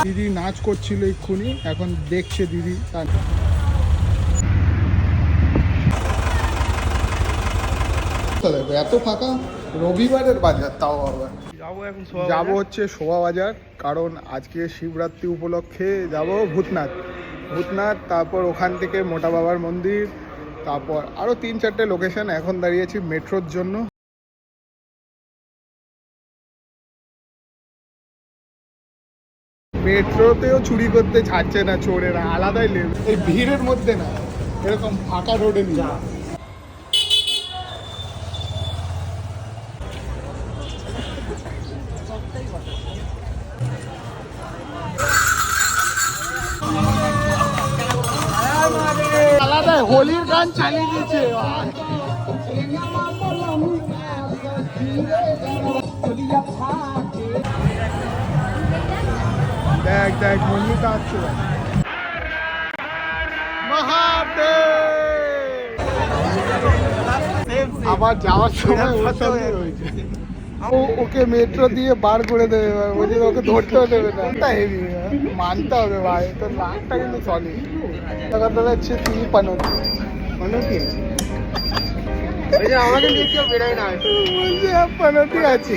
দিদি নাচ করছিল এক্ষুনি, এখন দেখছে দিদি। এত ফাঁকা রবিবারের বাজার, তাও আবার যাবো হচ্ছে শোভা বাজার, কারণ আজকে শিবরাত্রি উপলক্ষে যাব ভূতনাথ। তারপর ওখান থেকে মোটা বাবার মন্দির, তারপর আরও 3-4টে লোকেশন। এখন দাঁড়িয়েছি মেট্রোর জন্য। মেট্রোতেও চুরি করতে ছাড়ছে না চোরেরা, আলাদাই লেভেল। এই ভিড়ের মধ্যে না, এরকম ফাঁকা রোডে নিয়ে আলাদা হোলির গান চালিয়ে দিচ্ছে। দেখ দেখ মন্দিরটা আসছে। আবার যাওয়ার সময় হয়েছে, ওকে মেট্রো দিয়ে বার করে দেবে, বলছি ওকে ধরতেও দেবে না। হেভি মানতে হবে ভাই, তোর লাখটা কিন্তু সলি টাকা যাচ্ছে। তুই পানতি আমাকে নিয়ে কেউ বেরোয় না, বলছি পানতি আছে।